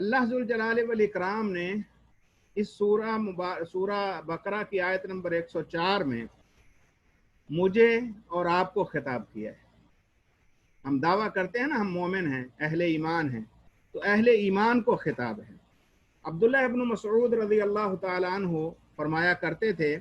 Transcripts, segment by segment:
اللہ ذو الجلال والاکرام نے اس سورہ بقرہ کی آیت نمبر 104 میں مجھے اور آپ کو خطاب کیا ہے۔ ہم دعویٰ کرتے ہیں نا ہم مومن ہیں، اہل ایمان ہیں، تو اہل ایمان کو خطاب ہے۔ عبداللہ ابن مسعود رضی اللہ تعالی عنہ فرمایا کرتے تھے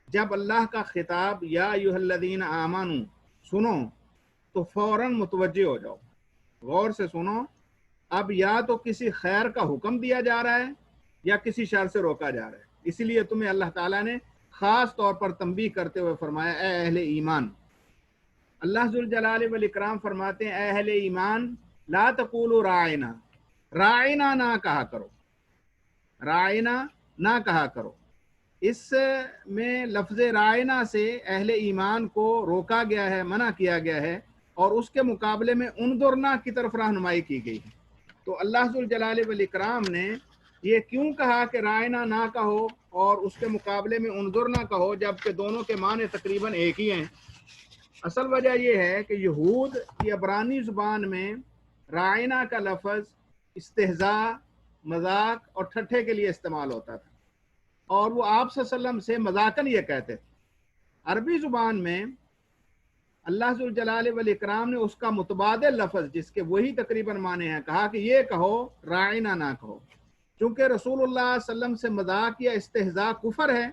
جب اللہ کا خطاب یا ایھا الذین آمنو سنو تو فوراً متوجہ ہو جاؤ، غور سے سنو۔ اب یا تو کسی خیر کا حکم دیا جا رہا ہے یا کسی شر سے روکا جا رہا ہے، اسی لیے تمہیں اللہ تعالیٰ نے خاص طور پر تنبیہ کرتے ہوئے فرمایا اے اہل ایمان۔ اللہ ذوالجلال والاکرام فرماتے ہیں اے اہل ایمان لا تقولوا راعنا، راعنا نہ کہا کرو، راعنا نہ کہا کرو۔ اس میں لفظ راعنا سے اہل ایمان کو روکا گیا ہے، منع کیا گیا ہے، اور اس کے مقابلے میں انظرنا کی طرف رہنمائی کی گئی ہے۔ تو اللہ ذوالجلال والاکرام نے یہ کیوں کہا کہ راعنا نہ کہو اور اس کے مقابلے میں انظرنا کہو، جبکہ دونوں کے معنی تقریباً ایک ہی ہیں؟ اصل وجہ یہ ہے کہ یہود کی عبرانی زبان میں راعنا کا لفظ استہزاء، مذاق اور ٹھٹھے کے لیے استعمال ہوتا تھا، اور وہ آپ صلی اللہ علیہ وسلم سے مذاقاً یہ کہتے تھے۔ عربی زبان میں اللہ ذوالجلال والاکرام نے اس کا متبادل لفظ جس کے وہی تقریباً معنی ہیں کہا کہ یہ کہو، راعنا نہ کہو۔ چونکہ رسول اللہ صلی اللہ علیہ وسلم سے مذاق یا استہزاء کفر ہے،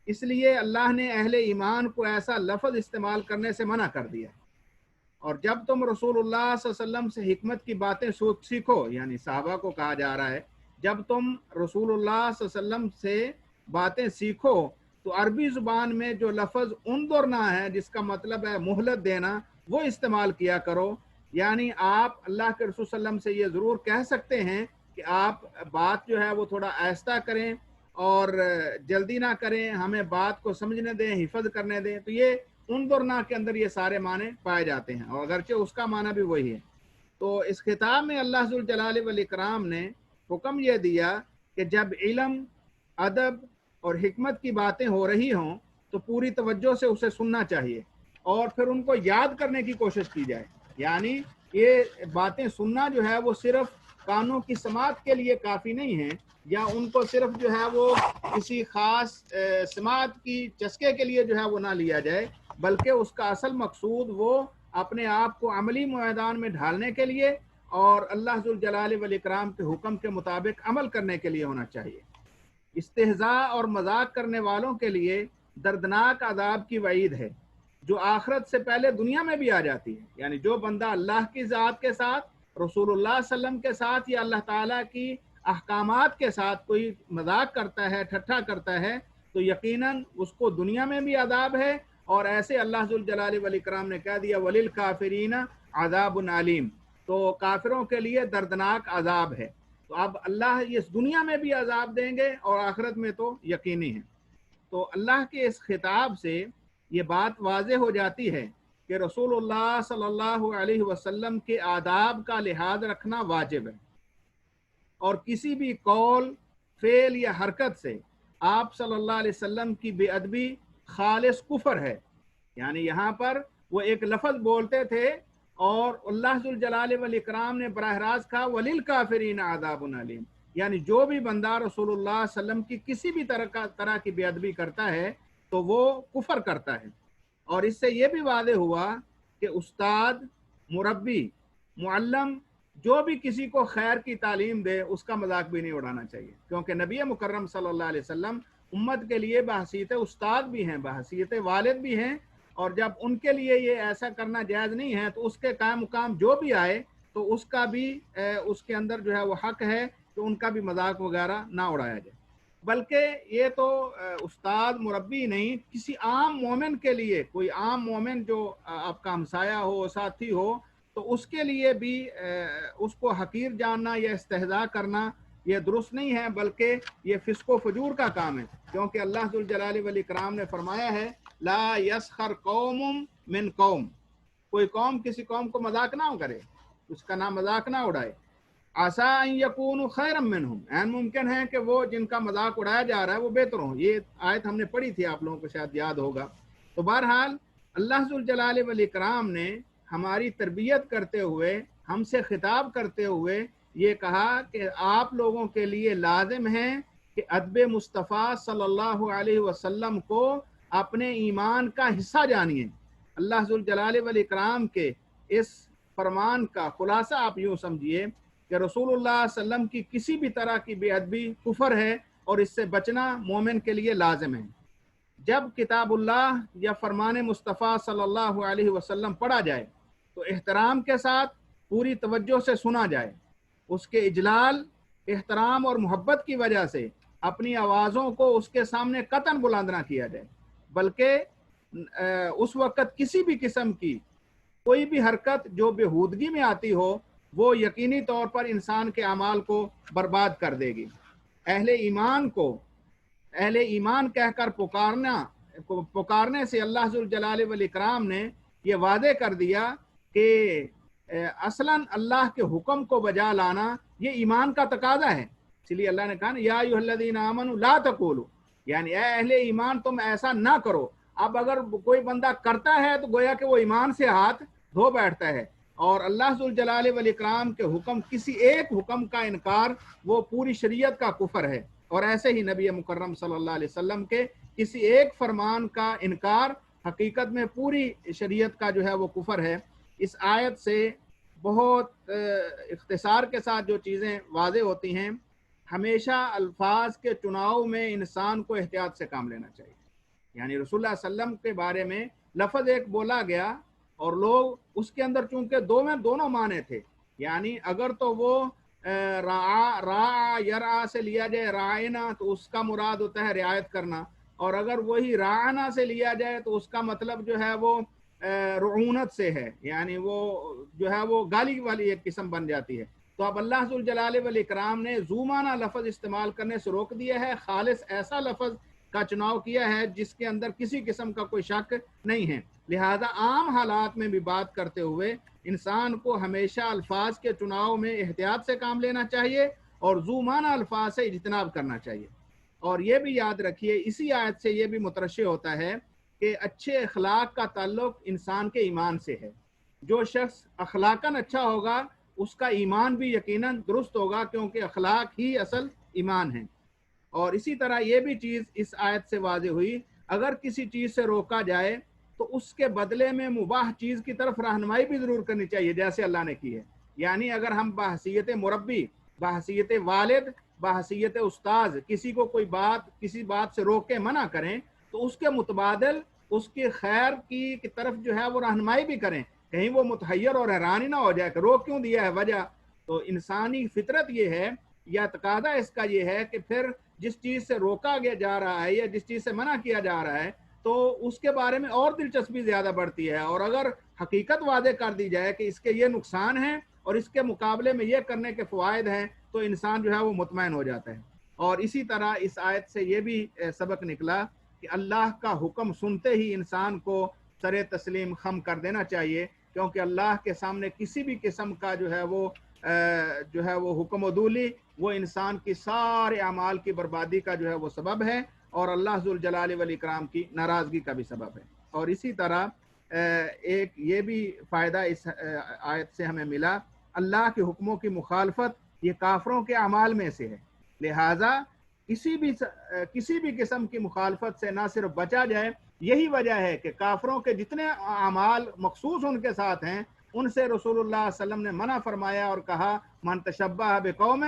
اس لیے اللہ نے اہل ایمان کو ایسا لفظ استعمال کرنے سے منع کر دیا۔ اور جب تم رسول اللہ صلی اللہ علیہ وسلم سے حکمت کی باتیں سیکھو، یعنی صحابہ کو کہا جا رہا ہے جب تم رسول اللہ صلی اللہ علیہ وسلم سے باتیں سیکھو تو عربی زبان میں جو لفظ انظرنا ہے جس کا مطلب ہے مہلت دینا، وہ استعمال کیا کرو۔ یعنی آپ اللہ کے رسول صلی اللہ علیہ وسلم سے یہ ضرور کہہ سکتے ہیں کہ آپ بات جو ہے وہ تھوڑا آہستہ کریں اور جلدی نہ کریں، ہمیں بات کو سمجھنے دیں، حفظ کرنے دیں۔ تو یہ انظرنا کے اندر یہ سارے معنی پائے جاتے ہیں، اور اگرچہ اس کا معنی بھی وہی ہے۔ تو اس خطاب میں اللہ ذوالجلال والاکرام نے حکم یہ دیا کہ جب علم، ادب اور حکمت کی باتیں ہو رہی ہوں تو پوری توجہ سے اسے سننا چاہیے اور پھر ان کو یاد کرنے کی کوشش کی جائے۔ یعنی یہ باتیں سننا جو ہے وہ صرف کانوں کی سماعت کے لیے کافی نہیں ہے، یا ان کو صرف جو ہے وہ کسی خاص سماعت کی چسکے کے لیے جو ہے وہ نہ لیا جائے، بلکہ اس کا اصل مقصود وہ اپنے آپ کو عملی میدان میں ڈھالنے کے لیے اور اللہ ذوالجلال والاکرام کے حکم کے مطابق عمل کرنے کے لیے ہونا چاہیے۔ استہزاء اور مذاق کرنے والوں کے لیے دردناک عذاب کی وعید ہے جو آخرت سے پہلے دنیا میں بھی آ جاتی ہے۔ یعنی جو بندہ اللہ کی ذات کے ساتھ، رسول اللہ صلی اللہ علیہ وسلم کے ساتھ یا اللہ تعالیٰ کی احکامات کے ساتھ کوئی مذاق کرتا ہے، ٹھٹھا کرتا ہے، تو یقیناً اس کو دنیا میں بھی عذاب ہے، اور ایسے اللہ ذوالجلال والاکرام نے کہہ دیا وَلِلْكَافِرِينَ عَذَابٌ عَلِيمٌ، تو کافروں کے لیے دردناک عذاب ہے۔ تو اب اللہ اس دنیا میں بھی عذاب دیں گے اور آخرت میں تو یقینی ہے۔ تو اللہ کے اس خطاب سے یہ بات واضح ہو جاتی ہے کہ رسول اللہ صلی اللہ علیہ وسلم کے آداب کا لحاظ رکھنا واجب ہے، اور کسی بھی قول، فعل یا حرکت سے آپ صلی اللہ علیہ وسلم کی بے ادبی خالص کفر ہے۔ یعنی یہاں پر وہ ایک لفظ بولتے تھے اور اللہ ذوالجلال والاکرام نے براہ راست کہا وَلِلْكَافِرِينَ عَذَابٌ عَلِيمٌ، یعنی جو بھی بندہ رسول اللہ صلی اللہ علیہ وسلم کی کسی بھی طرح کی بے ادبی کرتا ہے تو وہ کفر کرتا ہے۔ اور اس سے یہ بھی واضح ہوا کہ استاد، مربی، معلم جو بھی کسی کو خیر کی تعلیم دے اس کا مذاق بھی نہیں اڑانا چاہیے، کیونکہ نبی مکرم صلی اللہ علیہ وسلم امت کے لیے بحیثیت استاد بھی ہیں، بحیثیت والد بھی ہیں، اور جب ان کے لیے یہ ایسا کرنا جائز نہیں ہے تو اس کے قائم مقام جو بھی آئے تو اس کا بھی اس کے اندر جو ہے وہ حق ہے کہ ان کا بھی مذاق وغیرہ نہ اڑایا جائے۔ بلکہ یہ تو استاد، مربی نہیں، کسی عام مومن کے لیے، کوئی عام مومن جو آپ کا ہمسایہ ہو، ساتھی ہو، تو اس کے لیے بھی اس کو حقیر جاننا یا استہزاء کرنا یہ درست نہیں ہے، بلکہ یہ فسق و فجور کا کام ہے، کیونکہ اللہ ذوالجلال والاکرام نے فرمایا ہے لا یسخر قوم من قوم، کوئی قوم کسی قوم کو مذاق نہ کرے، اس کا نام مذاق نہ اڑائے۔ عسیٰ ان یکونوا خیرا منہم، عین ممکن ہے کہ وہ جن کا مذاق اڑایا جا رہا ہے وہ بہتر ہوں۔ یہ آیت ہم نے پڑھی تھی، آپ لوگوں کو شاید یاد ہوگا۔ تو بہرحال اللہ ذوالجلال والاکرام نے ہماری تربیت کرتے ہوئے، ہم سے خطاب کرتے ہوئے یہ کہا کہ آپ لوگوں کے لیے لازم ہے کہ ادب مصطفیٰ صلی اللہ علیہ وسلم کو اپنے ایمان کا حصہ جانیے۔ اللہ ذوالجلال والاکرام کے اس فرمان کا خلاصہ آپ یوں سمجھیے کہ رسول اللہ صلی اللہ علیہ وسلم کی کسی بھی طرح کی بے ادبی کفر ہے اور اس سے بچنا مومن کے لیے لازم ہے۔ جب کتاب اللہ یا فرمان مصطفیٰ صلی اللہ علیہ وسلم پڑھا جائے تو احترام کے ساتھ پوری توجہ سے سنا جائے، اس کے اجلال، احترام اور محبت کی وجہ سے اپنی آوازوں کو اس کے سامنے قطعاً بلند نہ کیا جائے، بلکہ اس وقت کسی بھی قسم کی کوئی بھی حرکت جو بےہودگی میں آتی ہو وہ یقینی طور پر انسان کے اعمال کو برباد کر دے گی۔ اہل ایمان کہہ کر پکارنے سے اللہ ذوالجلال والاکرام نے یہ وعدے کر دیا کہ اصلاً اللہ کے حکم کو بجا لانا یہ ایمان کا تقاضا ہے، اس لیے اللہ نے کہا یا ایھا الذین آمنوا لا تقولوا، یعنی اے اہل ایمان تم ایسا نہ کرو۔ اب اگر کوئی بندہ کرتا ہے تو گویا کہ وہ ایمان سے ہاتھ دھو بیٹھتا ہے، اور اللہ ذوالجلال والاکرام کے حکم، کسی ایک حکم کا انکار وہ پوری شریعت کا کفر ہے، اور ایسے ہی نبی مکرم صلی اللہ علیہ وسلم کے کسی ایک فرمان کا انکار حقیقت میں پوری شریعت کا جو ہے وہ کفر ہے۔ اس آیت سے بہت اختصار کے ساتھ جو چیزیں واضح ہوتی ہیں، ہمیشہ الفاظ کے چناؤ میں انسان کو احتیاط سے کام لینا چاہیے۔ یعنی رسول اللہ صلی اللہ علیہ وسلم کے بارے میں لفظ ایک بولا گیا اور لوگ اس کے اندر چونکہ دونوں معنی تھے، یعنی اگر تو وہ را یرا سے لیا جائے رائنا تو اس کا مراد ہوتا ہے رعایت کرنا، اور اگر وہی رانا سے لیا جائے تو اس کا مطلب جو ہے وہ رعونت سے ہے، یعنی وہ جو ہے وہ گالی والی ایک قسم بن جاتی ہے۔ تو اب اللہ ذوالجلال والاکرام نے ذو معنی لفظ استعمال کرنے سے روک دیا ہے، خالص ایسا لفظ کا چناؤ کیا ہے جس کے اندر کسی قسم کا کوئی شک نہیں ہے۔ لہذا عام حالات میں بھی بات کرتے ہوئے انسان کو ہمیشہ الفاظ کے چناؤ میں احتیاط سے کام لینا چاہیے اور ذو معنی الفاظ سے اجتناب کرنا چاہیے۔ اور یہ بھی یاد رکھیے، اسی آیت سے یہ بھی مترشح ہوتا ہے کہ اچھے اخلاق کا تعلق انسان کے ایمان سے ہے۔ جو شخص اخلاقاً اچھا ہوگا اس کا ایمان بھی یقیناً درست ہوگا، کیونکہ اخلاق ہی اصل ایمان ہے۔ اور اسی طرح یہ بھی چیز اس آیت سے واضح ہوئی، اگر کسی چیز سے روکا جائے تو اس کے بدلے میں مباح چیز کی طرف رہنمائی بھی ضرور کرنی چاہیے، جیسے اللہ نے کی ہے۔ یعنی اگر ہم بحیثیت مربی، بحیثیت والد، بحیثیت استاذ کسی کو کسی بات سے روک کے منع کریں تو اس کے متبادل اس کے خیر کی طرف جو ہے وہ رہنمائی بھی کریں، کہیں وہ متحیر اور حیران نہ ہو جائے کہ روک کیوں دیا ہے وجہ۔ تو انسانی فطرت یہ ہے یا تقاضا اس کا یہ ہے کہ پھر جس چیز سے روکا گیا جا رہا ہے یا جس چیز سے منع کیا جا رہا ہے تو اس کے بارے میں اور دلچسپی زیادہ بڑھتی ہے، اور اگر حقیقت واضح کر دی جائے کہ اس کے یہ نقصان ہیں اور اس کے مقابلے میں یہ کرنے کے فوائد ہیں تو انسان جو ہے وہ مطمئن ہو جاتا ہے۔ اور اسی طرح اس آیت سے یہ بھی سبق نکلا کہ اللہ کا حکم سنتے ہی انسان کو سر تسلیم خم کر دینا چاہیے، کیونکہ اللہ کے سامنے کسی بھی قسم کا جو ہے وہ حکم عدولی وہ انسان کی سارے اعمال کی بربادی کا جو ہے وہ سبب ہے، اور اللہ ذوالجلال والاکرام کی ناراضگی کا بھی سبب ہے۔ اور اسی طرح ایک یہ بھی فائدہ اس آیت سے ہمیں ملا، اللہ کے حکموں کی مخالفت یہ کافروں کے اعمال میں سے ہے، لہٰذا کسی بھی قسم کی مخالفت سے نہ صرف بچا جائے، یہی وجہ ہے کہ کافروں کے جتنے اعمال مخصوص ان کے ساتھ ہیں ان سے رسول اللہ صلی اللہ علیہ وسلم نے منع فرمایا اور کہا من تشبہ بقوم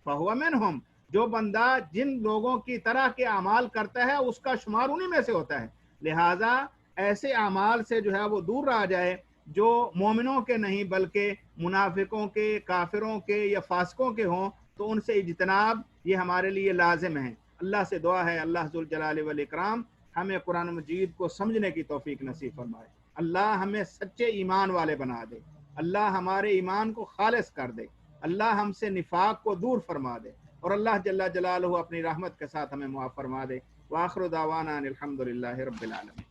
فہو منہم، جو بندہ جن لوگوں کی طرح کے اعمال کرتا ہے اس کا شمار انہی میں سے ہوتا ہے۔ لہٰذا ایسے اعمال سے جو ہے وہ دور رہا جائے جو مومنوں کے نہیں بلکہ منافقوں کے، کافروں کے یا فاسقوں کے ہوں، تو ان سے اجتناب یہ ہمارے لیے لازم ہے۔ اللہ سے دعا ہے اللہ ذوالجلال والاکرام ہمیں قرآن مجید کو سمجھنے کی توفیق نصیب فرمائے، اللہ ہمیں سچے ایمان والے بنا دے، اللہ ہمارے ایمان کو خالص کر دے، اللہ ہم سے نفاق کو دور فرما دے، اور اللہ جل جلالہ اپنی رحمت کے ساتھ ہمیں معاف فرما دے۔ وآخر دعوانا ان الحمد للہ رب العالمین۔